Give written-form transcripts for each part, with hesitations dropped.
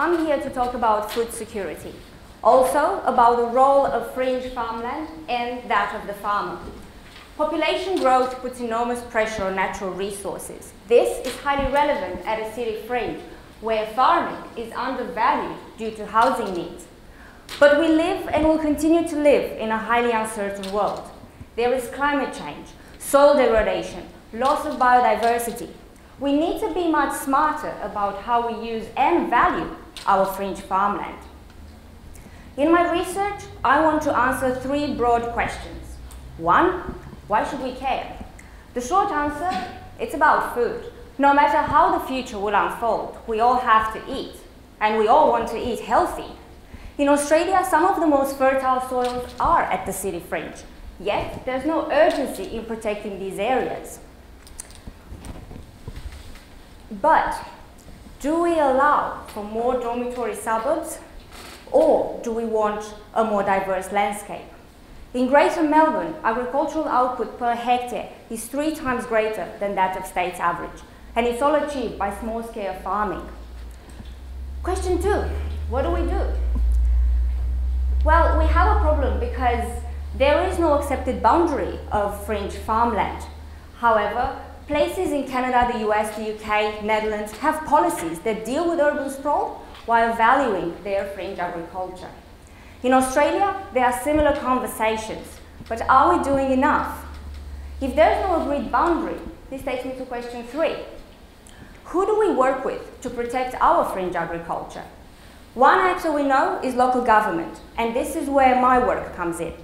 I'm here to talk about food security. Also about the role of fringe farmland and that of the farmer. Population growth puts enormous pressure on natural resources. This is highly relevant at a city fringe where farming is undervalued due to housing needs. But we live and will continue to live in a highly uncertain world. There is climate change, soil degradation, loss of biodiversity. We need to be much smarter about how we use and value our fringe farmland. In my research, I want to answer three broad questions. One, why should we care? The short answer, it's about food. No matter how the future will unfold, we all have to eat, and we all want to eat healthy. In Australia, some of the most fertile soils are at the city fringe, yet there's no urgency in protecting these areas. But do we allow for more dormitory suburbs, or do we want a more diverse landscape? In Greater Melbourne, agricultural output per hectare is 3 times greater than that of state's average, and it's all achieved by small-scale farming. Question 2, what do we do? Well, we have a problem because there is no accepted boundary of fringe farmland. However, places in Canada, the US, the UK, Netherlands have policies that deal with urban sprawl while valuing their fringe agriculture. In Australia, there are similar conversations, but are we doing enough? If there's no agreed boundary, this takes me to question 3. Who do we work with to protect our fringe agriculture? One actor we know is local government, and this is where my work comes in.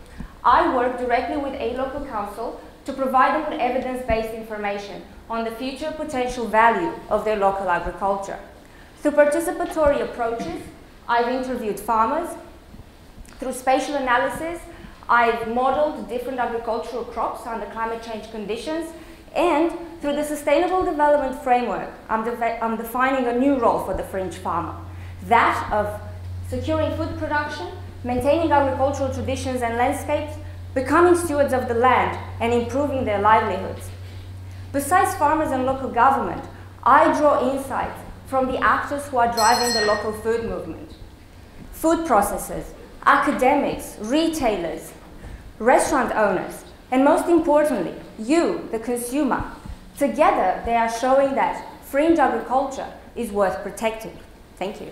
I work directly with a local council to provide them with evidence-based information on the future potential value of their local agriculture. Through participatory approaches, I've interviewed farmers. Through spatial analysis, I've modeled different agricultural crops under climate change conditions, and through the Sustainable Development Framework, I'm defining a new role for the fringe farmer, that of securing food production, maintaining agricultural traditions and landscapes, becoming stewards of the land, and improving their livelihoods. Besides farmers and local government, I draw insights from the actors who are driving the local food movement. Food processors, academics, retailers, restaurant owners, and most importantly, you, the consumer. Together, they are showing that fringe agriculture is worth protecting. Thank you.